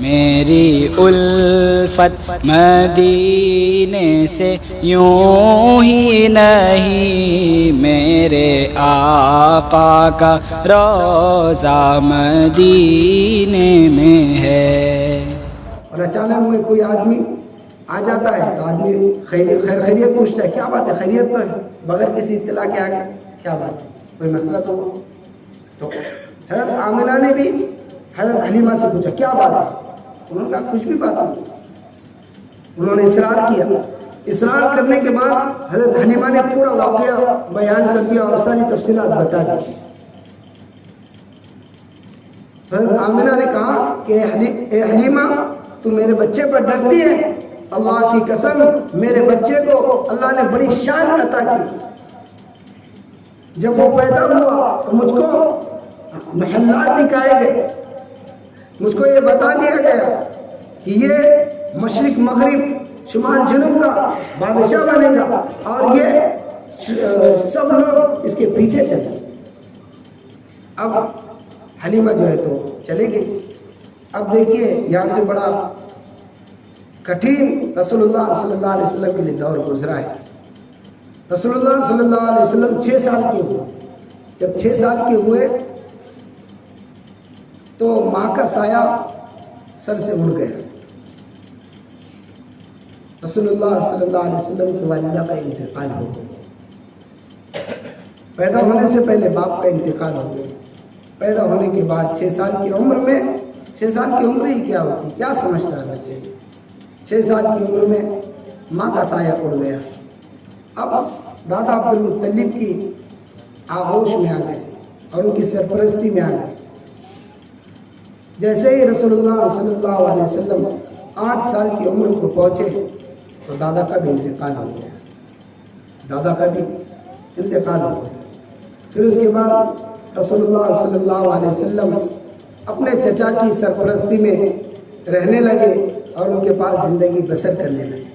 میری الفت مدینے سے یوں ہی نہیں، میرے آقا کا روضہ مدینے میں ہے۔ اور اچانک میں کوئی آدمی آ جاتا ہے تو آدمی خیریت پوچھتا ہے، کیا بات ہے، خیریت تو ہے، بغیر کسی اطلاع کے آگے کیا بات ہے، کوئی مسئلہ تو حضرت آمنہ نے بھی حضرت حلیمہ سے پوچھا کیا بات ہے، انہوں نے کہا کچھ بھی بات نہیں، انہوں نے اصرار کیا، اصرار کرنے کے بعد حضرت حلیمہ نے پورا واقعہ بیان کر دیا اور ساری تفصیلات بتا دی۔ حضرت آمنہ نے کہا کہ اے حلیمہ تو میرے بچے پر ڈرتی ہے، اللہ کی قسم میرے بچے کو اللہ نے بڑی شان عطا کی، جب وہ پیدا ہوا تو مجھ کو محلات دکھائے گئے، مجھ کو یہ بتا دیا گیا کہ یہ مشرق مغرب شمال جنوب کا بادشاہ بنے گا اور یہ سب لوگ اس کے پیچھے چلے۔ اب حلیمہ جو ہے تو چلے گئی۔ اب دیکھیے یہاں سے بڑا کٹھین رسول اللہ صلی اللہ علیہ وسلم کے لیے دور گزرا ہے۔ رسول اللہ صلی اللہ علیہ وسلم 6 سال کے ہوئے، جب 6 سال کے ہوئے تو ماں کا سایہ سر سے اڑ گیا۔ رسول اللہ صلی اللہ علیہ وسلم کی والدہ کا انتقال ہو گیا، پیدا ہونے سے پہلے باپ کا انتقال ہو گیا، پیدا ہونے کے بعد 6 سال کی عمر میں، 6 سال کی عمر ہی کیا ہوتی، کیا سمجھتا ہے بچے، 6 سال کی عمر میں ماں کا سایہ اڑ گیا۔ اب دادا عبد المطلب کی آغوش میں آ گئے اور ان کی سرپرستی میں آ گئے۔ جیسے ہی رسول اللہ صلی اللہ علیہ وسلم 8 سال کی عمر کو پہنچے تو دادا کا بھی انتقال ہو گیا، دادا کا بھی انتقال ہو گیا۔ پھر اس کے بعد رسول اللہ صلی اللہ علیہ وسلم اپنے چچا کی سرپرستی میں رہنے لگے اور ان کے پاس زندگی بسر کرنے لگے۔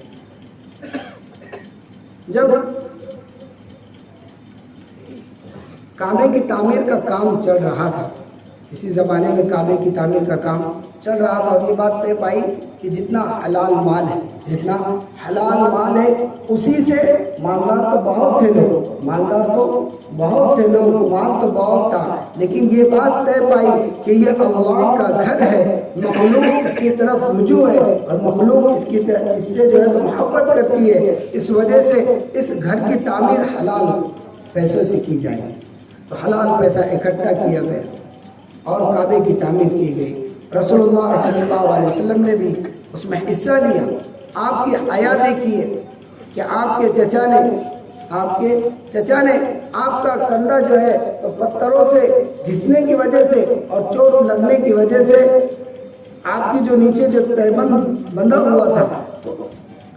جب کعبے کی تعمیر کا کام چل رہا تھا، اسی زمانے میں کعبے کی تعمیر کا کام چل رہا تھا اور یہ بات طے پائی کہ جتنا حلال مال ہے، جتنا حلال مال ہے اسی سے مالدار تو بہت تھے لوگ، مالدار تو بہت تھے لوگ، مال تو بہت تھا، لیکن یہ بات طے پائی کہ یہ اللہ کا گھر ہے، مخلوق اس کی طرف رجوع ہے اور مخلوق اس سے جو ہے تو محبت کرتی ہے، اس وجہ سے اس گھر کی تعمیر حلال پیسوں سے کی جائے۔ تو حلال پیسہ اکٹھا کیا گیا اور کعبے کی تعمیر کی گئی۔ رسول اللہ صلی اللہ علیہ وسلم نے بھی اس میں حصہ لیا۔ آپ کی حیا دیکھیے کہ آپ کے چچا نے آپ کا کندھا جو ہے تو پتھروں سے گھسنے کی وجہ سے اور چوٹ لگنے کی وجہ سے آپ کی جو نیچے جو تہبند بندھا ہوا تھا تو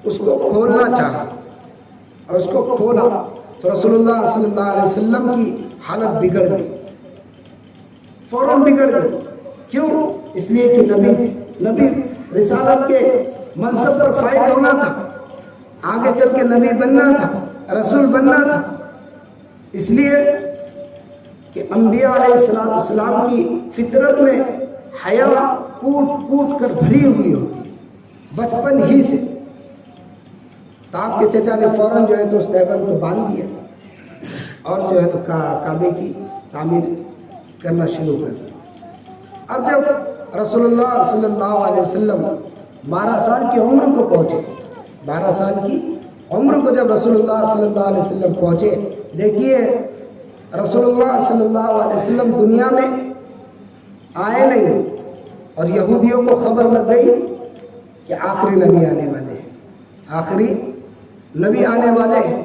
اس کو کھولنا چاہا اور اس کو کھولا تو رسول اللہ صلی اللہ علیہ وسلم کی حالت بگڑ گئی، فوراً بگڑ گئی۔ کیوں؟ اس لیے کہ نبی رسالت کے منصب پر فائز ہونا تھا، آگے چل کے نبی بننا تھا، رسول بننا تھا، اس لیے کہ انبیاء علیہ السلام کی فطرت میں حیا کوٹ کوٹ کر بھری ہوئی ہوتی بچپن ہی سے۔ تو آپ کے چچا نے فوراً جو ہے تو اس تہبند کو باندھ دیا اور جو ہے تو کعبے کی تعمیر کرنا شروع کر دیا۔ اب جب رسول اللہ صلی اللہ علیہ وسلم 12 سال کی عمر کو پہنچے، 12 سال کی عمر کو جب رسول اللہ صلی اللہ علیہ وسلم پہنچے، دیکھیے رسول اللہ صلی اللہ علیہ وسلم دنیا میں آئے نہیں اور یہودیوں کو خبر لگ گئی کہ آخری نبی آنے والے ہیں، آخری نبی آنے والے ہیں،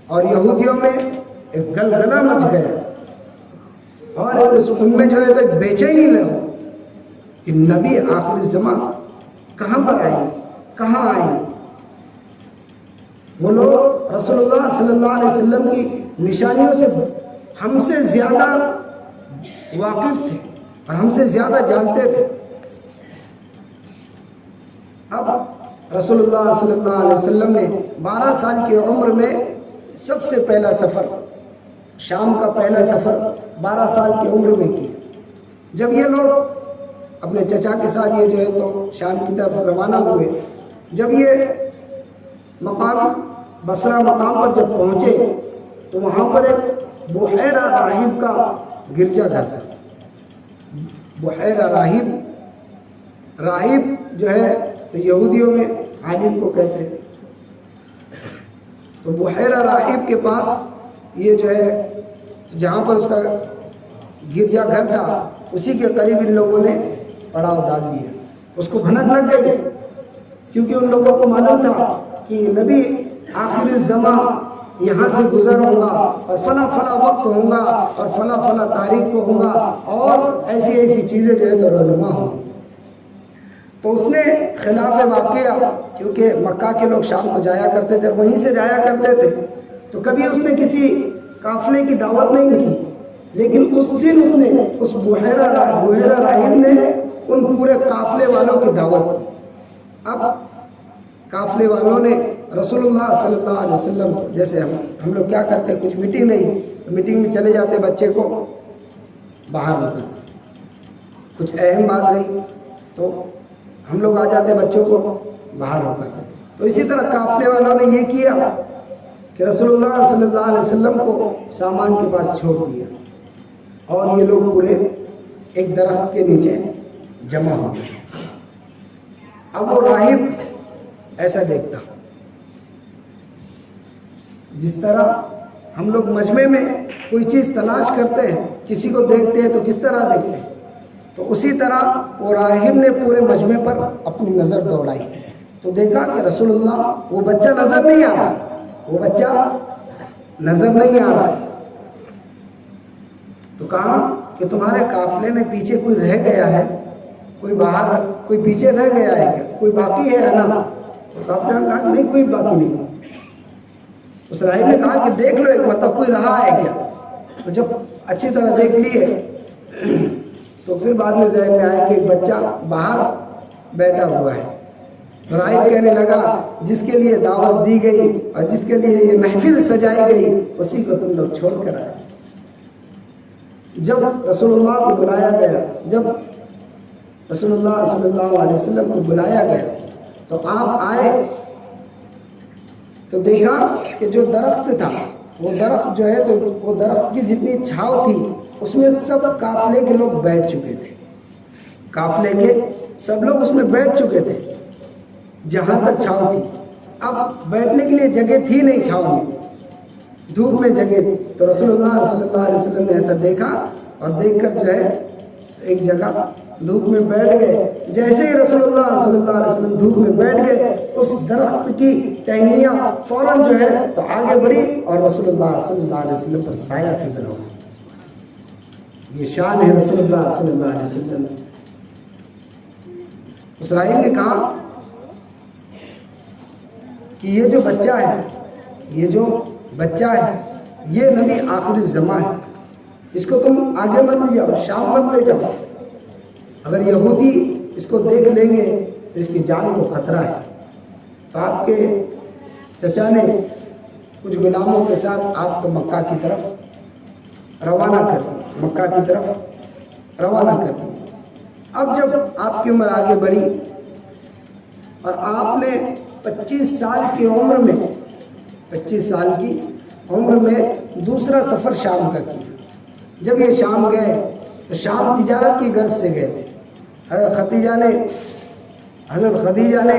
اور یہودیوں میں ایک گلگلہ مچ گیا اور ان میں جو ہے تو ایک بے چینی لگا کہ نبی آخری زمان کہاں پر آئیں، کہاں آئیں۔ وہ لوگ رسول اللہ صلی اللہ علیہ وسلم کی نشانیوں سے ہم سے زیادہ واقف تھے اور ہم سے زیادہ جانتے تھے۔ اب رسول اللہ صلی اللہ علیہ وسلم نے 12 سال کی عمر میں سب سے پہلا سفر، شام کا پہلا سفر 12 سال کی عمر میں کیا۔ جب یہ لوگ اپنے چچا کے ساتھ یہ جو ہے تو شام کی طرف روانہ ہوئے. جب یہ مقام بصرہ مقام پر جب پہنچے تو وہاں پر ایک بحیرہ راہب کا گرجا گھر تھا. بحیرہ راہب جو ہے تو یہودیوں میں عالم کو کہتے ہیں. تو بحیرہ راہب کے پاس یہ جو ہے جہاں پر اس کا گرجا گھر تھا اسی کے قریب ان لوگوں نے پڑاؤ ڈال دیا. اس کو بھنک لگ گئی کیونکہ ان لوگوں کو معلوم تھا کہ نبی آخر الزمان یہاں سے گزر ہوں گا اور فلاں فلاں وقت ہوں گا اور فلاں فلاں تاریخ کو ہوں گا اور ایسی ایسی چیزیں جو ہے تو رونما ہوں. تو اس نے خلاف واقعہ، کیونکہ مکہ کے لوگ شام کو جایا کرتے تھے، وہیں سے جایا کرتے تھے، تو کبھی اس نے کسی قافلے کی دعوت نہیں کی. لیکن اس دن اس نے اس بحیرہ راہب نے ان پورے قافلے والوں کی دعوت کی. اب قافلے والوں نے رسول اللہ صلی اللہ علیہ وسلم، جیسے ہم لوگ کیا کرتے، کچھ میٹنگ نہیں تو میٹنگ میں چلے جاتے، بچے کو باہر نکلتے، کچھ اہم بات رہی تو ہم لوگ آ جاتے بچوں کو باہر روکاتے. تو اسی طرح قافلے والوں نے یہ کیا کہ رسول اللہ صلی اللہ علیہ وسلم کو سامان کے پاس چھوڑ دیا اور یہ لوگ پورے ایک درخت کے نیچے جمع ہو گئے. اب وہ راہب ایسا دیکھتا، جس طرح ہم لوگ مجمع میں کوئی چیز تلاش کرتے ہیں، کسی کو دیکھتے ہیں تو کس طرح دیکھتے ہیں، تو اسی طرح وہ راہب نے پورے مجمع پر اپنی نظر دوڑائی تو دیکھا کہ رسول اللہ، وہ بچہ نظر نہیں آ رہا، وہ بچہ نظر نہیں آ رہا. تو کہا کہ تمہارے قافلے میں پیچھے کوئی رہ گیا ہے، کوئی باہر، کوئی پیچھے رہ گیا ہے کیا، کوئی باقی ہے نا؟ تو قافلے نے کہا نہیں، کوئی باقی نہیں. اس راہب نے کہا کہ دیکھ لو ایک مرتبہ کوئی رہا ہے کیا. تو جب اچھی طرح دیکھ لیے تو پھر بعد میں ذہن میں آیا کہ ایک بچہ باہر بیٹھا ہوا ہے. تو راہب کہنے لگا جس کے لیے دعوت دی گئی اور جس کے لیے یہ محفل سجائی گئی اسی کو تم لوگ چھوڑ کر آئے. جب رسول اللہ کو بلایا گیا، جب رسول اللہ صلی اللہ علیہ وسلم کو بلایا گیا تو آپ آئے تو دیکھا کہ جو درخت تھا، وہ درخت جو ہے تو وہ درخت کی جتنی چھاؤ تھی اس میں سب قافلے کے لوگ بیٹھ چکے تھے. قافلے کے سب لوگ اس میں بیٹھ چکے تھے جہاں تک چھاؤ تھی. اب بیٹھنے کے لیے جگہ تھی نہیں، چھاؤ میں، دھوپ میں جگہ تھی. تو رسول اللہ صلی اللہ علیہ وسلم نے ایسا دیکھا اور دیکھ کر جو ہے ایک جگہ دھوپ میں بیٹھ گئے. جیسے ہی رسول اللہ صلی اللہ علیہ وسلم دھوپ میں بیٹھ گئے، اس درخت کی ٹہنیاں فوراً جو ہے تو آگے بڑھی اور رسول اللہ صلی اللہ علیہ وسلم پر سایہ فکر ہو. یہ شان ہے رسول اللہ صلی اللہ علیہ وسلم. اس راہب نے کہا کہ یہ جو بچہ ہے، یہ جو بچہ ہے یہ نبی آخر الزمان ہے، اس کو تم آگے مت لے جاؤ، شام مت لے جاؤ. اگر یہودی اس کو دیکھ لیں گے تو اس کی جان کو خطرہ ہے. تو آپ کے چچا نے کچھ غلاموں کے ساتھ آپ کو مکہ کی طرف روانہ کر دی، مکہ کی طرف روانہ کر دی. اب جب آپ کی عمر آگے بڑھی اور آپ نے 25 سال کی عمر میں 25 سال کی عمر میں دوسرا سفر شام کا کیا. جب یہ شام گئے تو شام تجارت کی غرض سے گئے تھے. حضرت خدیجہ نے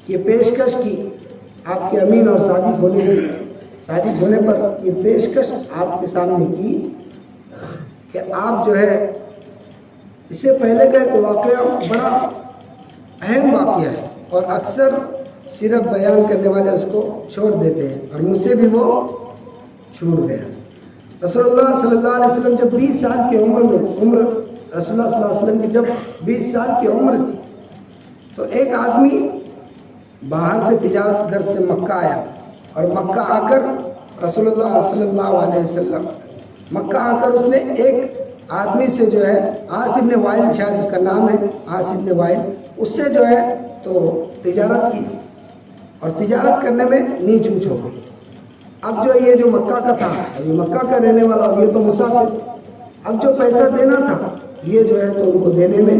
یہ پیشکش کی آپ کے امین اور صادق ہونے پر یہ پیشکش آپ کے سامنے کی کہ آپ جو ہے، اس سے پہلے کا ایک واقعہ بڑا اہم واقعہ ہے اور اکثر سیرت بیان کرنے والے اس کو چھوڑ دیتے ہیں اور مجھ سے بھی وہ چھوٹ گیا. رسول اللہ صلی اللہ علیہ وسلم جب 20 سال کی عمر رسول اللہ صلی اللہ علیہ وسلم کی جب 20 سال کی عمر تھی تو ایک آدمی باہر سے تجارت گھر سے مکہ آیا اور مکہ آ کر رسول اللہ صلی اللہ علیہ وسلم مکہ آ کر اس نے ایک آدمی سے جو ہے عاص ابن وائل، شاید اس کا نام ہے عاص ابن وائل، اس سے جو ہے تو تجارت کی اور تجارت کرنے میں نیچ اونچ ہو گئی. اب جو یہ جو مکہ کا تھا، اب یہ مکہ کا رہنے والا، اب یہ تو مسافر، اب جو پیسہ دینا تھا یہ جو ہے تو ان کو دینے میں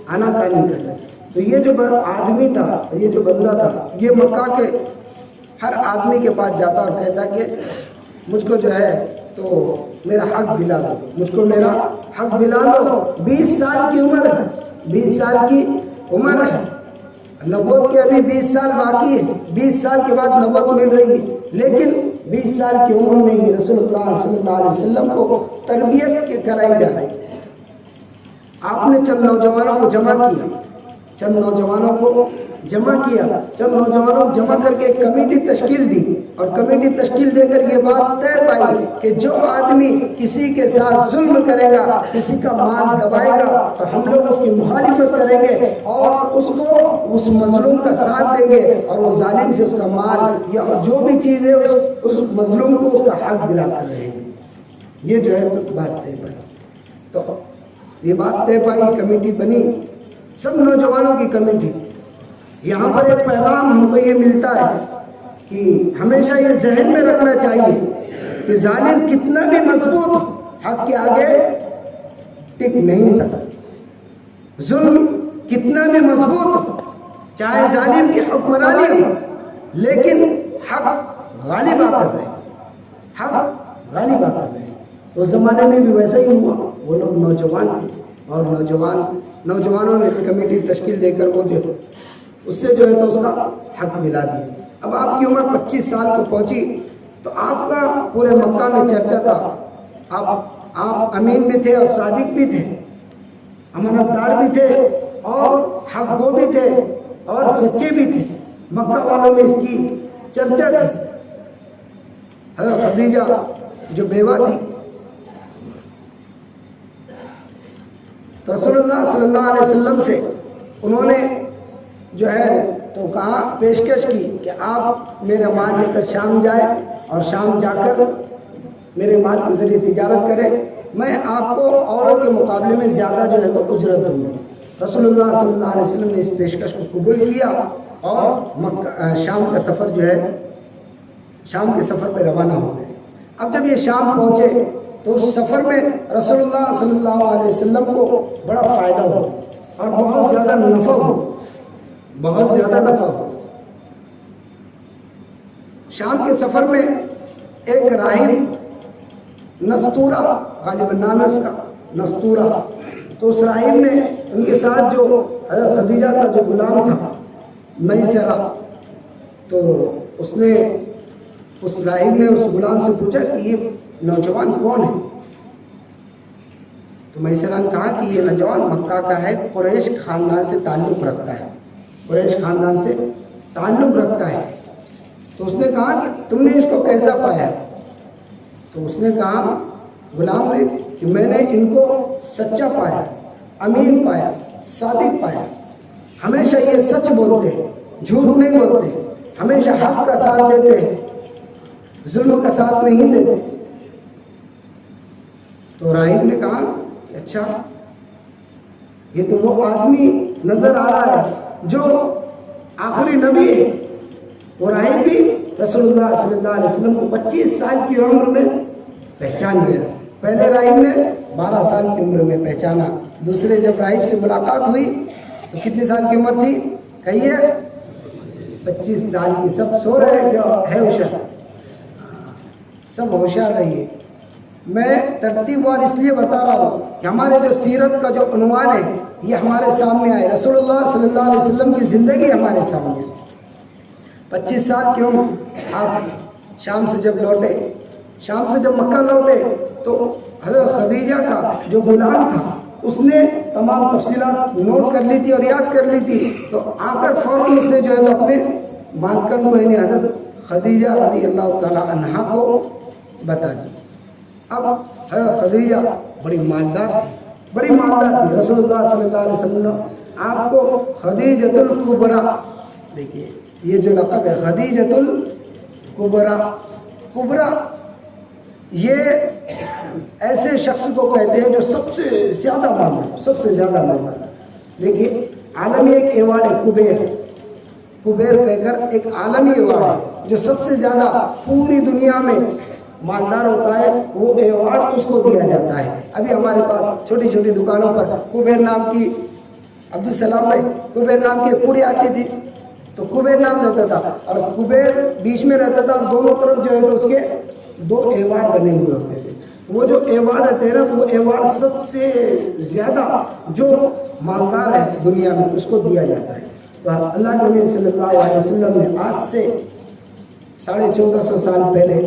آنا کانی کرے. تو یہ جو آدمی تھا, یہ جو بندہ تھا, یہ مکہ کے ہر آدمی کے پاس جاتا اور کہتا کہ مجھ کو جو ہے تو میرا حق دلا دو, مجھ کو میرا حق دلا دو. 20 سال کی عمر ہے, 20 سال کی عمر ہے, نبوت کے ابھی 20 سال باقی ہے, 20 سال کے بعد نبوت مل رہی ہے, لیکن 20 سال کی عمر میں ہی رسول اللہ صلی اللہ علیہ وسلم کو تربیت کرائی جا رہی. آپ نے چند نوجوانوں کو جمع کیا, چند نوجوانوں کو جمع کر کے ایک کمیٹی تشکیل دی, اور کمیٹی تشکیل دے کر یہ بات طے پائی کہ جو آدمی کسی کے ساتھ ظلم کرے گا, کسی کا مال دبائے گا, تو ہم لوگ اس کی مخالفت کریں گے اور اس کو اس مظلوم کا ساتھ دیں گے, اور وہ ظالم سے اس کا مال یا جو بھی چیز ہے اس مظلوم کو اس کا حق دلا کر رہے ہیں. یہ جو ہے تو بات طے پائی. تو یہ بات طے پائی, کمیٹی بنی, سب نوجوانوں کی کمیٹی. یہاں پر ایک پیغام ہم کو یہ ملتا ہے کہ ہمیشہ یہ ذہن میں رکھنا چاہیے کہ ظالم کتنا بھی مضبوط ہو, حق کے آگے ٹک نہیں سکتا. ظلم کتنا بھی مضبوط ہو, چاہے ظالم کی حکمرانی ہو, لیکن حق غالب آ کر رہے, حق غالب آ کر رہے. اس زمانے میں بھی ویسا ہی ہوا. وہ لوگ نوجوان تھے اور نوجوانوں نے کمیٹی تشکیل دے کر وہ جو اس سے جو ہے تو اس کا حق دلا دیا. اب آپ کی عمر 25 سال کو پہنچی تو آپ کا پورے مکہ میں چرچا تھا. آپ امین بھی تھے اور صادق بھی تھے, امانت دار بھی تھے اور حق گو بھی تھے اور سچے بھی تھے. مکہ والوں میں اس کی چرچا تھی. حضرت خدیجہ جو بیوہ تھی, تو رسول اللہ صلی اللہ علیہ وسلم سے انہوں نے جو ہے تو کہا, پیشکش کی کہ آپ میرا مال لے کر شام جائیں اور شام جا کر میرے مال کے ذریعے تجارت کریں, میں آپ کو اوروں کے مقابلے میں زیادہ جو ہے تو اجرت دوں گا. رسول اللہ صلی اللہ علیہ وسلم نے اس پیشکش کو قبول کیا اور شام کا سفر جو ہے شام کے سفر پہ روانہ ہو گئے. اب جب یہ شام پہنچے تو اس سفر میں رسول اللہ صلی اللہ علیہ وسلم کو بڑا فائدہ ہوا اور بہت زیادہ نفع ہوا. شام کے سفر میں ایک راہب نستورہ, غالباً نام ہے اس کا نستورہ, تو اس راہب نے ان کے ساتھ جو حضرت خدیجہ کا جو غلام تھا میسرہ, تو اس راہب نے اس غلام سے پوچھا کہ یہ نوجوان کون ہے؟ تو میسرہ نے کہا کہ یہ نوجوان مکہ کا ہے, قریش خاندان سے تعلق رکھتا ہے. تو اس نے کہا کہ تم نے اس کو کیسا پایا؟ تو اس نے کہا, غلام نے, کہ میں نے ان کو سچا پایا, امین پایا, صادق پایا. ہمیشہ یہ سچ بولتے, جھوٹ نہیں بولتے, ہمیشہ حق کا ساتھ دیتے, ظلم کا ساتھ نہیں دیتے. تو راہب نے کہا کہ اچھا, یہ تو وہ آدمی نظر آ رہا ہے جو آخری نبی ہے. وہ راہب بھی رسول اللہ صلی اللہ علیہ وسلم کو 25 سال کی عمر میں پہچان گیا. پہلے راہب نے 12 سال کی عمر میں پہچانا. دوسرے جب راہب سے ملاقات ہوئی تو کتنی سال کی عمر تھی؟ کہیے 25 سال کی. سب سو رہے ہیں کیا؟ ہے ہوشیار, سب ہوشیار رہیے. میں ترتیب وار اس لیے بتا رہا ہوں کہ ہمارے جو سیرت کا جو عنوان ہے یہ ہمارے سامنے آئے. رسول اللہ صلی اللہ علیہ وسلم کی زندگی ہمارے سامنے. 25 سال کی عمر. آپ شام سے جب مکہ لوٹے تو حضرت خدیجہ کا جو غلام تھا اس نے تمام تفصیلات نوٹ کر لی تھی اور یاد کر لی تھی. تو آ کر فوراً اس نے جو ہے تو اپنے مالکن کو یعنی حضرت خدیجہ رضی اللہ تعالی عنہا کو بتا دی. اب حضرت خدیجہ بڑی مالدار تھی. رسول اللہ صلی اللہ علیہ وسلم نے آپ کو خدیجۃ الکبریٰ, دیکھیے یہ جو لقب ہے خدیجۃ الکبریٰ, یہ ایسے شخص کو کہتے ہیں جو سب سے زیادہ مالدار. دیکھیے عالمی ایک ایوارڈ ہے, کبیر کہہ کر ایک عالمی ایوارڈ ہے جو سب سے زیادہ پوری دنیا میں مالدار ہوتا ہے وہ ایوارڈ اس کو دیا جاتا ہے. ابھی ہمارے پاس چھوٹی چھوٹی دکانوں پر کبیر نام کی، عبدالسلام بھائی، کبیر نام کی ایک پوڑی آتی تھی تو کبیر نام رہتا تھا اور کبیر بیچ میں رہتا تھا اور دونوں طرف جو ہے تو اس کے 2 ایوارڈ بنے ہوئے ہوتے تھے. وہ جو ایوارڈ رہتے ہیں نا وہ ایوارڈ سب سے زیادہ جو مالدار ہے دنیا میں اس کو دیا جاتا ہے. تو اللہ کے نبی صلی اللہ علیہ وسلم نے آج سے 1450 سال پہلے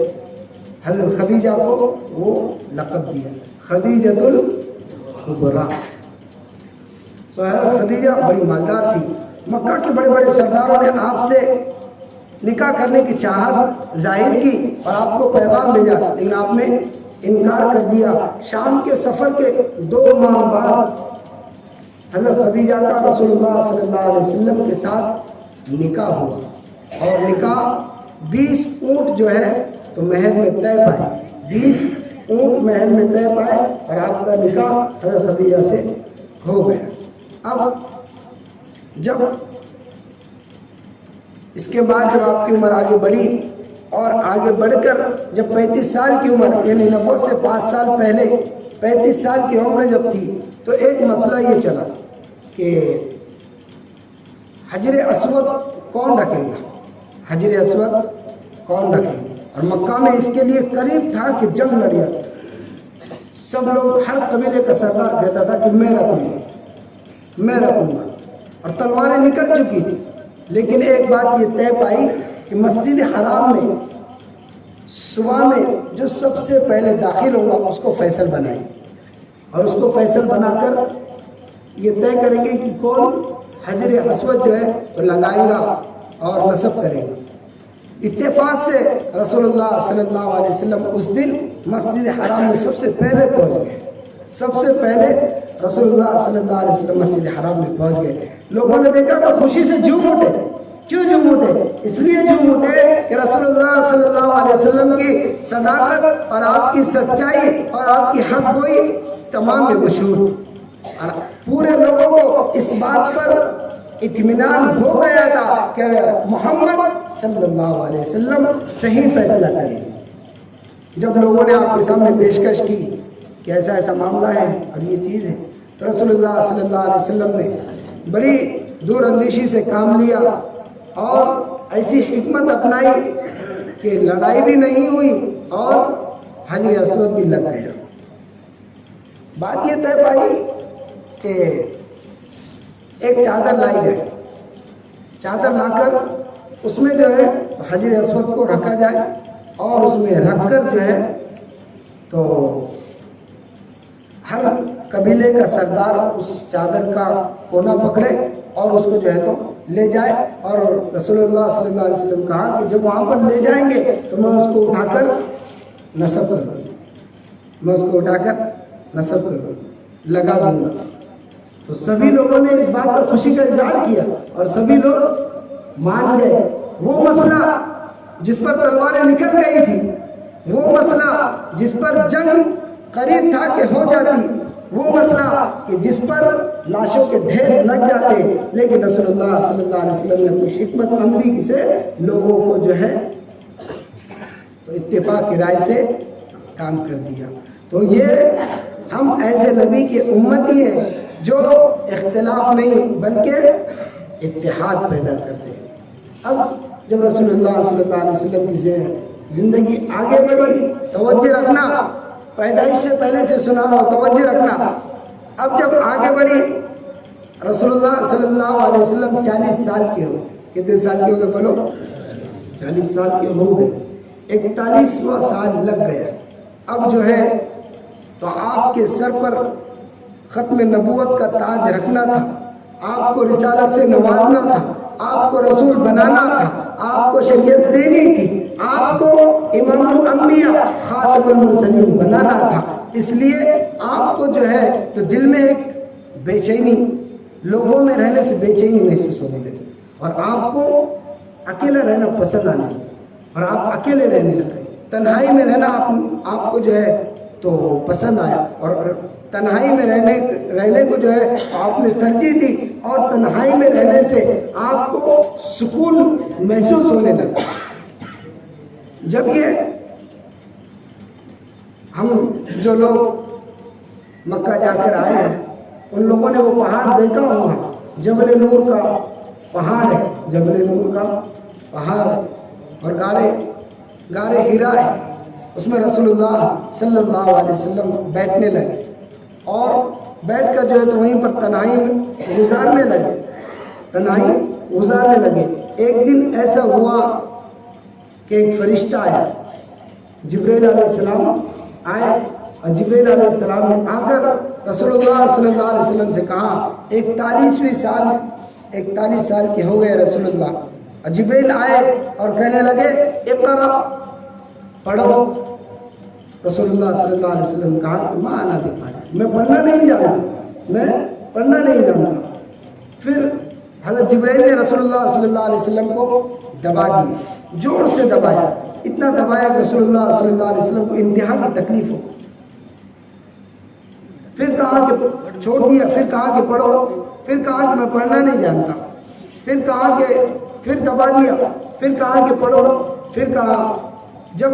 حضرت خدیجہ کو وہ لقب دیا، خدیجۃ الکبریٰ. تو حضرت خدیجہ بڑی مالدار تھی. مکہ کے بڑے بڑے سرداروں نے آپ سے نکاح کرنے کی چاہت ظاہر کی اور آپ کو پیغام بھیجا، لیکن آپ نے انکار کر دیا. شام کے سفر کے 2 ماہ بعد حضرت خدیجہ کا رسول اللہ صلی اللہ علیہ وسلم کے ساتھ نکاح ہوا اور نکاح 20 اونٹ جو ہے تو محل میں طے پائے، 20 اونٹ محل میں طے پائے اور آپ کا نکاح حضرت خدیجہ سے ہو گیا. اب جب اس کے بعد جب آپ کی عمر آگے بڑھی اور آگے بڑھ کر جب 35 سال کی عمر یعنی نبوت سے 5 سال پہلے 35 سال کی عمر جب تھی تو ایک مسئلہ یہ چلا کہ حجر اسود کون رکھے گا، حجر اسود کون رکھے گا. اور مکہ میں اس کے لیے قریب تھا کہ جنگ لڑیا. سب لوگ ہر قبیلے کا سردار کہتا تھا کہ میں رکھوں گا اور تلواریں نکل چکی تھی. لیکن ایک بات یہ طے پائی کہ مسجد حرام میں صبح میں جو سب سے پہلے داخل ہوگا اس کو فیصل بنائیں اور اس کو فیصل بنا کر یہ طے کریں گے کہ کون حجر اسود جو ہے تو لگائے گا اور نصب کرے گا. اتفاق سے رسول اللہ صلی اللہ علیہ وسلم اس دن مسجد حرام میں سب سے پہلے پہنچ گئے. سب سے پہلے رسول اللہ صلی اللہ علیہ وسلم مسجد حرام میں پہنچ گئے. لوگوں نے دیکھا تو خوشی سے جھوم اٹھے. کیوں جھوم اٹھے؟ اس لیے جھوم اٹھے کہ رسول اللہ صلی اللہ علیہ وسلم کی صداقت اور آپ کی سچائی اور آپ کی حق گوئی تمام میں مشہور اور پورے لوگوں کو اس بات پر اطمینان ہو گیا تھا کہ محمد صلی اللہ علیہ وسلم صحیح فیصلہ کریں. جب لوگوں نے آپ کے سامنے پیشکش کی کہ ایسا ایسا معاملہ ہے اور یہ چیز ہے تو رسول اللہ صلی اللہ علیہ وسلم نے بڑی دور اندیشی سے کام لیا اور ایسی حکمت اپنائی کہ لڑائی بھی نہیں ہوئی اور حجر اسود بھی لگ گیا. بات یہ طے پائی کہ ایک چادر لائی جائے، چادر لا کر اس میں جو ہے حجر اسود کو رکھا جائے اور اس میں رکھ کر جو ہے تو ہر قبیلے کا سردار اس چادر کا کونا پکڑے اور اس کو جو ہے تو لے جائے. اور رسول اللہ صلی اللہ علیہ وسلم کہا کہ جب وہاں پر لے جائیں گے تو میں اس کو اٹھا کر نصب کر دوں گا، میں اس کو اٹھا کر نصب کر دوں گا، لگا دوں گا. تو سبھی لوگوں نے اس بات پر خوشی کا اظہار کیا اور سبھی لوگ مان گئے. وہ مسئلہ جس پر تلواریں نکل گئی تھی، وہ مسئلہ جس پر جنگ قریب تھا کہ ہو جاتی، وہ مسئلہ کہ جس پر لاشوں کے ڈھیر لگ جاتے، لیکن رسول اللہ صلی اللہ علیہ وسلم نے اپنی حکمت عملی سے لوگوں کو جو ہے تو اتفاق کی رائے سے کام کر دیا. تو یہ ہم ایسے نبی کی امتی ہیں جو اختلاف نہیں بلکہ اتحاد پیدا کرتے ہیں. اب جب رسول اللہ صلی اللہ علیہ وسلم کی زندگی آگے بڑھی، توجہ رکھنا، پیدائش سے پہلے سے سنا رہا ہوں، توجہ رکھنا. اب جب آگے بڑھی رسول اللہ صلی اللہ علیہ وسلم 40 سال کے ہو. کتنے سال کے ہو گئے بولو؟ 40 سال کے ہو گئے. 41واں سال لگ گیا. اب جو ہے تو آپ کے سر پر ختم نبوت کا تاج رکھنا تھا، آپ کو رسالت سے نوازنا تھا، آپ کو رسول بنانا تھا، آپ کو شریعت دینی تھی، آپ کو امام الانبیاء خاتم المرسلین بنانا تھا. اس لیے آپ کو جو ہے تو دل میں ایک بے چینی، لوگوں میں رہنے سے بے چینی محسوس ہونے لگی اور آپ کو اکیلا رہنا پسند آنے لگا اور آپ اکیلے رہنے لگے. تنہائی میں رہنا آپ کو جو ہے تو پسند آیا اور تنہائی میں رہنے کو جو ہے آپ نے ترجیح دی اور تنہائی میں رہنے سے آپ کو سکون محسوس ہونے لگا. جب یہ ہم جو لوگ مکہ جا کر آئے ہیں ان لوگوں نے وہ پہاڑ دیکھا ہوگا، جبل نور کا پہاڑ ہے، جبل نور کا پہاڑ، اور غار ہیرا ہے، اس میں رسول اللہ صلی اللہ علیہ وسلم بیٹھنے لگے اور بیٹھ کر جو ہے تو وہیں پر تنہائی گزارنے لگے۔ ایک دن ایسا ہوا کہ ایک فرشتہ آیا، جبرائیل علیہ السلام آئے، اور جبرائیل علیہ السلام نے آ کر رسول اللہ صلی اللہ علیہ وسلم سے کہا 41 سال کے ہو گئے رسول اللہ، اور جبرائیل آئے اور کہنے لگے اقرا، پڑھو۔ رسول اللہ صلی اللہ علیہ وسلم نے کہا ما انا بقاری، میں پڑھنا نہیں جانتا۔ پھر حضرت جبرائیل نے رسول اللہ صلی اللہ علیہ وسلم کو دبا دیا، زور سے دبایا، اتنا دبایا کہ رسول اللہ صلی اللہ علیہ وسلم کو انتہا کی تکلیف ہو۔ پھر کہا کہ چھوڑ دیا، پھر کہا کہ پڑھو، پھر کہا کہ میں پڑھنا نہیں جانتا، پھر دبا دیا، پھر کہا کہ پڑھو، پھر کہا۔ جب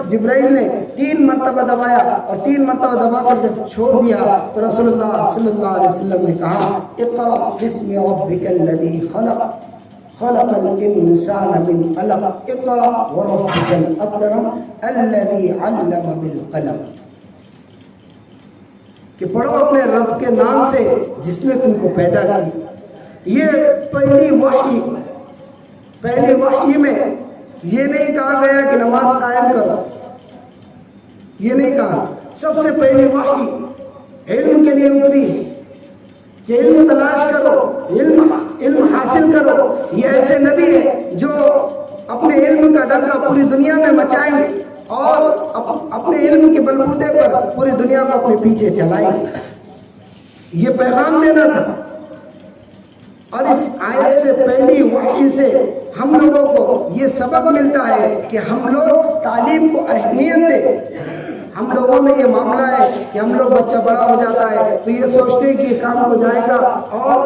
جبرائیل نے 3 مرتبہ دبایا اور 3 مرتبہ دبا کر جب چھوڑ دیا تو رسول اللہ صلی اللہ علیہ وسلم نے کہا اقرأ بسم ربک الذی خلق خلق الانسان من علق اقرأ وربک الاکرم الذی علم بالقلم، کہ پڑھو اپنے رب کے نام سے جس نے تم کو پیدا کی۔ یہ پہلی وحی میں یہ نہیں کہا گیا کہ نماز قائم کرو، یہ نہیں کہا۔ سب سے پہلی وحی علم کے لیے اتری کہ علم تلاش کرو، علم حاصل کرو۔ یہ ایسے نبی ہیں جو اپنے علم کا ڈنکا پوری دنیا میں مچائیں گے اور اپنے علم کے بلبوتے پر پوری دنیا کو اپنے پیچھے چلائیں گے۔ یہ پیغام دینا تھا، اور اس آیت سے پہلی وحی سے ہم لوگوں کو یہ سبق ملتا ہے کہ ہم لوگ تعلیم کو اہمیت دیں۔ ہم لوگوں میں یہ معاملہ ہے کہ ہم لوگ بچہ بڑا ہو جاتا ہے تو یہ سوچتے ہیں کہ یہ کام ہو جائے گا اور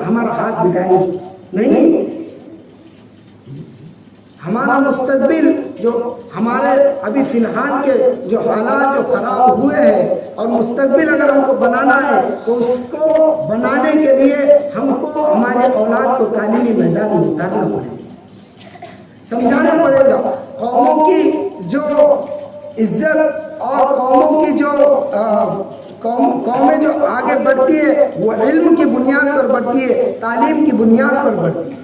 ہمارا ہاتھ بٹائیں گے، نہیں۔ ہمارا مستقبل جو ہمارے ابھی فی الحال کے جو حالات جو خراب ہوئے ہیں، اور مستقبل اگر ہم کو بنانا ہے تو اس کو بنانے کے لیے ہم کو ہمارے اولاد کو تعلیمی میدان میں اتارنا پڑے گا، سمجھانا پڑے گا۔ قوموں کی جو عزت اور قوموں کی جو قومیں جو آگے بڑھتی ہے وہ علم کی بنیاد پر بڑھتی ہے، تعلیم کی بنیاد پر بڑھتی ہے۔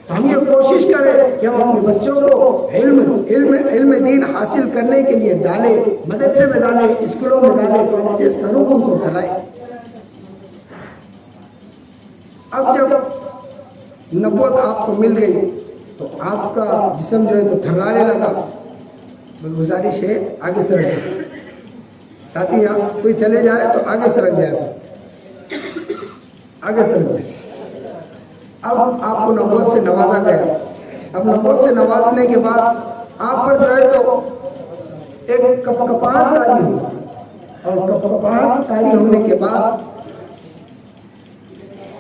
تو ہم یہ کوشش کریں کہ ہم اپنے بچوں کو علم دین حاصل کرنے کے لیے ڈالیں، مدرسے میں ڈالیں، اسکولوں میں ڈالیں، کالجز کا رخ ان کو کرائیں۔ اب جب نبوت آپ کو مل گئی تو آپ کا جسم جو ہے تو تھرانے لگا۔ گزارش ہے آگے سرک جائے، ساتھی یہاں کوئی چلے جائے تو آگے سرک جائے، آگے سرک جائے۔ اب آپ کو نبوت سے نوازا گیا۔ اب نبوت سے نوازنے کے بعد آپ پر جو ہے تو ایک کپکپاہٹ طاری ہوئی، اور کپکپاہٹ طاری ہونے کے بعد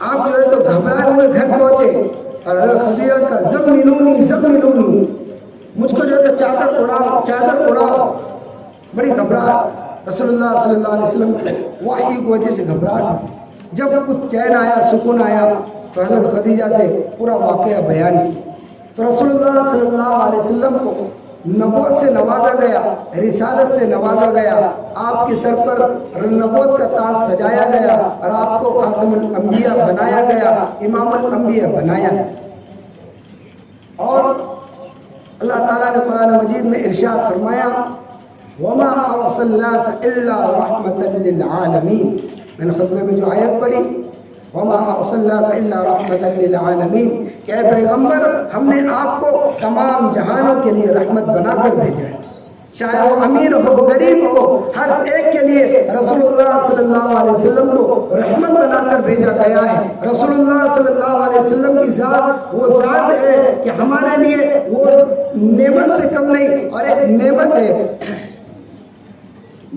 آپ جو ہے تو گھبرائے ہوئے گھر پہنچے اور حضرت خدیجہ کا زملونی، مجھ کو جو ہے تو چادر اڑاؤ، بڑی گھبراہٹ۔ رسول اللہ صلی اللہ علیہ وسلم وحی کی وجہ سے گھبراہٹ، جب کچھ چین آیا، سکون آیا تو حضرت خدیجہ سے پورا واقعہ بیان کیا۔ تو رسول اللہ صلی اللہ علیہ وسلم کو نبوت سے نوازا گیا، رسالت سے نوازا گیا، آپ کے سر پر نبوت کا تاج سجایا گیا اور آپ کو خاتم الانبیاء بنایا گیا، امام الانبیاء بنایا۔ اور اللہ تعالیٰ نے قرآن مجید میں ارشاد فرمایا وَمَا أَرْسَلْنَاكَ إِلَّا رَحْمَةً لِّلْعَالَمِينَ، میں نے خطبے میں جو آیت پڑھی وَمَا أَرْسَلْنَاكَ إِلَّا رَحْمَةً لِّلْعَالَمِينَ، کہ اے پیغمبر ہم نے آپ کو تمام جہانوں کے لیے رحمت بنا کر بھیجا ہے، چاہے وہ امیر ہو غریب ہو، ہر ایک کے لیے رسول اللہ صلی اللہ علیہ وسلم کو رحمت بنا کر بھیجا گیا ہے۔ رسول اللہ صلی اللہ علیہ وسلم کی ذات وہ ذات ہے کہ ہمارے لیے وہ نعمت سے کم نہیں، اور ایک نعمت ہے،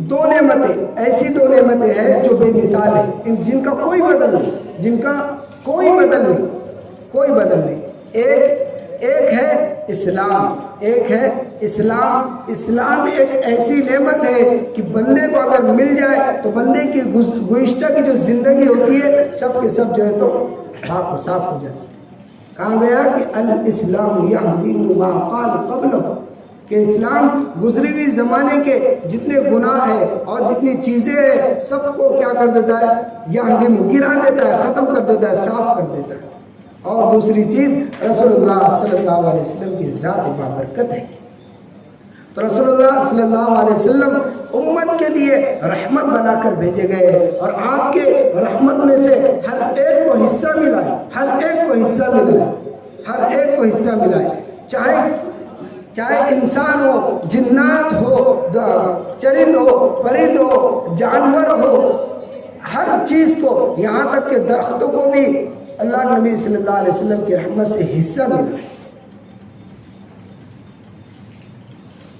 دو نعمتیں، ایسی دو نعمتیں ہیں جو بے مثال ہیں، جن کا کوئی بدل نہیں، جن کا کوئی بدل نہیں، کوئی بدل نہیں۔ ایک ہے اسلام، ایک ہے اسلام. اسلام ایک ایسی نعمت ہے کہ بندے کو اگر مل جائے تو بندے کی گزشتہ کی جو زندگی ہوتی ہے سب کے سب جو ہے تو پاک و صاف ہو جاتی ہے. کہا گیا کہ الاسلام یہدی ما قال قبلہ، کہ اسلام گزری ہوئی زمانے کے جتنے گناہ ہیں اور جتنی چیزیں ہیں سب کو کیا کر دیتا ہے، یہدی گرا دیتا ہے، ختم کر دیتا ہے، صاف کر دیتا ہے. اور دوسری چیز رسول اللہ صلی اللہ علیہ وسلم کی ذات بابرکت ہے. تو رسول اللہ صلی اللہ علیہ وسلم امت کے لیے رحمت بنا کر بھیجے گئے، اور آپ کے رحمت میں سے ہر ایک کو حصہ ملا ہے، ہر ایک کو حصہ ملا ہے، ہر ایک کو حصہ ملا ہے. چاہے انسان ہو، جنات ہو، چرند ہو، پرند ہو، جانور ہو، ہر چیز کو، یہاں تک کہ درختوں کو بھی اللہ کے نبی صلی اللہ علیہ وسلم کی رحمت سے حصہ ملا ہے.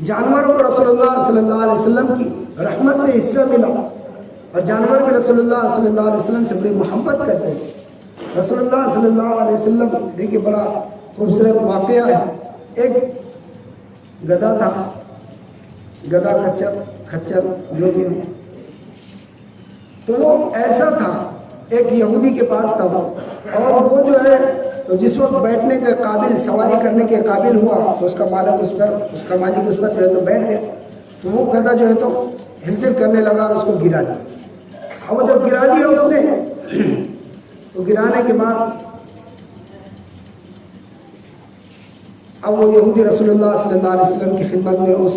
جانوروں کو رسول اللہ صلی اللہ علیہ وسلم کی رحمت سے حصہ ملا، اور جانور بھی رسول اللہ صلی اللہ علیہ وسلم سے بڑی محبت کرتے ہیں. رسول اللہ صلی اللہ علیہ وسلم دیکھیے بڑا خوبصورت واقعہ ہے. ایک گدھا تھا، گدھا کچر جو بھی ہو، تو وہ ایسا تھا، ایک یہودی کے پاس تھا وہ، اور وہ جو ہے تو جس وقت بیٹھنے کے قابل، سواری کرنے کے قابل ہوا تو اس کا مالک اس پر جو ہے تو بیٹھ گیا. تو وہ گدھا جو ہے تو ہلچل کرنے لگا اور اس کو گرا دیا. اور وہ جب گرا دیا اس نے، تو گرانے کے بعد اب وہ یہودی رسول اللہ صلی اللہ علیہ وسلم کی خدمت میں اس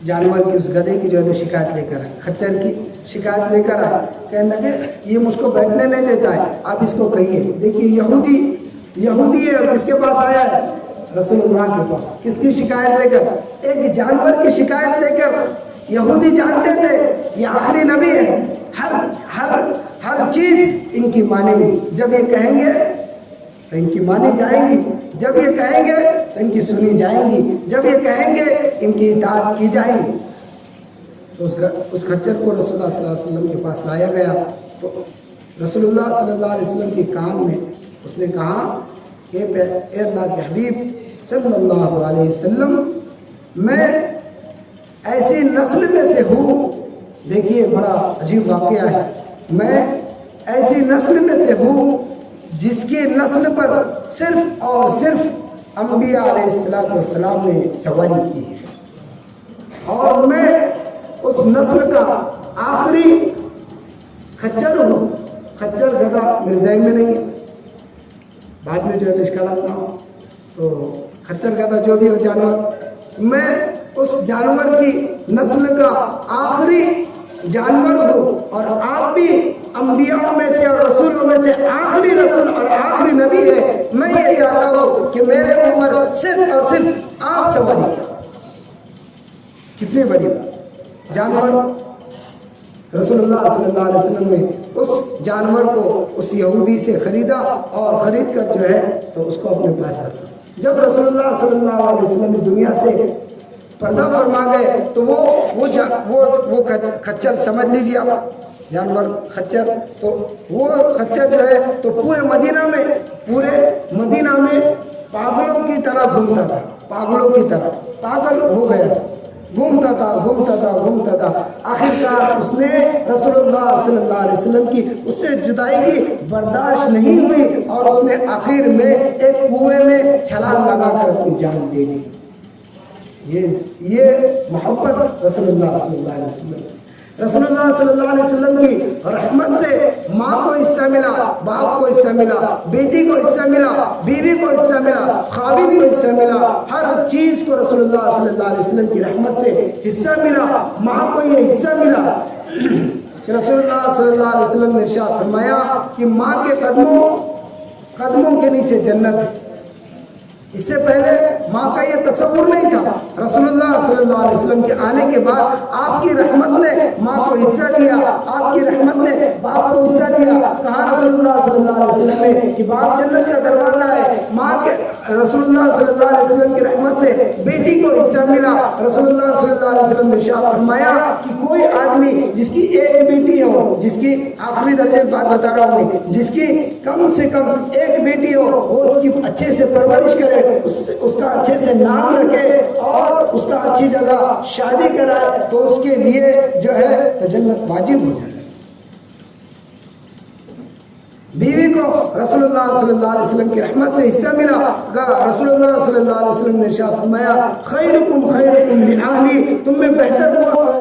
جانور کی، اس گدھے کی جو ہے تو شکایت لے کر آئے، خچر کی شکایت لے کر آئے. کہنے لگے یہ مجھ کو بیٹھنے نہیں دیتا ہے، آپ اس کو کہیے. دیکھیے یہودی ہے، اور کس کے پاس آیا ہے؟ رسول اللہ کے پاس. کس کی شکایت لے کر؟ ایک جانور کی شکایت لے کر. یہودی جانتے تھے یہ آخری نبی ہے، ہر چیز ان کی مانیں گی، جب یہ کہیں گے تو ان کی مانی جائیں گی، جب یہ کہیں گے تو ان کی سنی جائیں گی، جب یہ کہیں گے ان کی اطاعت کی جائے گی. تو اس خچر کو رسول اللہ صلی اللہ علیہ وسلم کے پاس لایا گیا. تو رسول اللہ صلی اللہ علیہ وسلم کے کان میں اس نے کہا کہ اے اللہ کے حبیب صلی اللہ علیہ وسلم، میں ایسی نسل میں سے ہوں. دیکھیے بڑا عجیب واقعہ ہے. میں ایسی نسل میں سے ہوں جس کی نسل پر صرف اور صرف انبیاء علیہ السلام نے سواری کی ہے، اور میں اس نسل کا آخری خچر ہوں. خچر گدھا میرے ذہن میں نہیں ہے، بعد میں جو ہے تو اشکالات نہ ہو. تو خچر گدھا جو بھی ہو جانور، میں اس جانور کی نسل کا آخری جانور ہوں، اور آپ بھی انبیاء میں سے اور رسولوں میں سے آخری رسول اور آخری نبی ہے. میں یہ چاہتا ہوں کہ میرے اوپر صرف اور صرف آپ سواری کریں. کتنی بڑی بات. جانور رسول اللہ صلی اللہ علیہ وسلم نے اس جانور کو اس یہودی سے خریدا، اور خرید کر جو ہے تو اس کو اپنے پاس رکھا. جب رسول اللہ صلی اللہ علیہ وسلم دنیا سے پردہ فرما گئے تو وہ خچر سمجھ لیجیے آپ، جانور خچر، تو وہ خچر جو ہے تو پورے مدینہ میں پاگلوں کی طرح گھومتا تھا، پاگلوں کی طرح پاگل ہو گیا تھا، گھومتا تھا. آخرکار اس نے رسول اللہ صلی اللہ علیہ وسلم کی اس سے جدائی کی برداشت نہیں ہوئی، اور اس نے آخر میں ایک کنویں میں چھلانگ لگا کر اپنی جان دے دی. یہ محبت رسول اللہ صلی اللہ علیہ وسلم. رسول اللہ صلی اللہ علیہ وسلم کی رحمت سے ماں کو حصہ ملا، باپ کو حصہ ملا، بیٹی کو حصہ ملا، بیوی کو حصہ ملا، خاوند کو حصہ ملا. ہر چیز کو رسول اللہ صلی اللہ علیہ وسلم کی رحمت سے حصہ ملا. ماں کو یہ حصہ ملا کہ رسول اللہ صلی اللہ علیہ وسلم نے ارشاد فرمایا کہ ماں کے قدموں کے نیچے جنت ہے. اس سے پہلے ماں کا یہ تصور نہیں تھا. رسول اللہ صلی اللہ علیہ وسلم کے آنے کے بعد آپ کی رحمت نے ماں کو حصہ دیا، آپ کی رحمت نے باپ کو حصہ دیا. کہا رسول اللہ صلی اللہ علیہ وسلم نے کہ باپ جنت کا دروازہ ہے، ماں کے رسول اللہ صلی اللہ علیہ وسلم کی رحمت سے بیٹی کو حصہ ملا. رسول اللہ صلی اللہ علیہ وسلم نے ارشاد فرمایا کہ کوئی آدمی جس کی ایک بیٹی ہو, جس کی آخری درجے بات بتا رہا ہوں, جس کی کم سے کم ایک بیٹی ہو, وہ اس کی اچھے سے پرورش کرے, اس کا اچھے سے نام رکھے اور اس کا اچھی جگہ شادی کرائے, تو اس کے لیے جو ہے تو جنت واجب ہو جائے. بیوی کو رسول اللہ صلی اللہ علیہ وسلم کی رحمت سے حصہ ملا. رسول اللہ صلی اللہ علیہ وسلم نے ارشاد فرمایا خیرکم خیرکم لأہلی, تم میں بہتر ہوا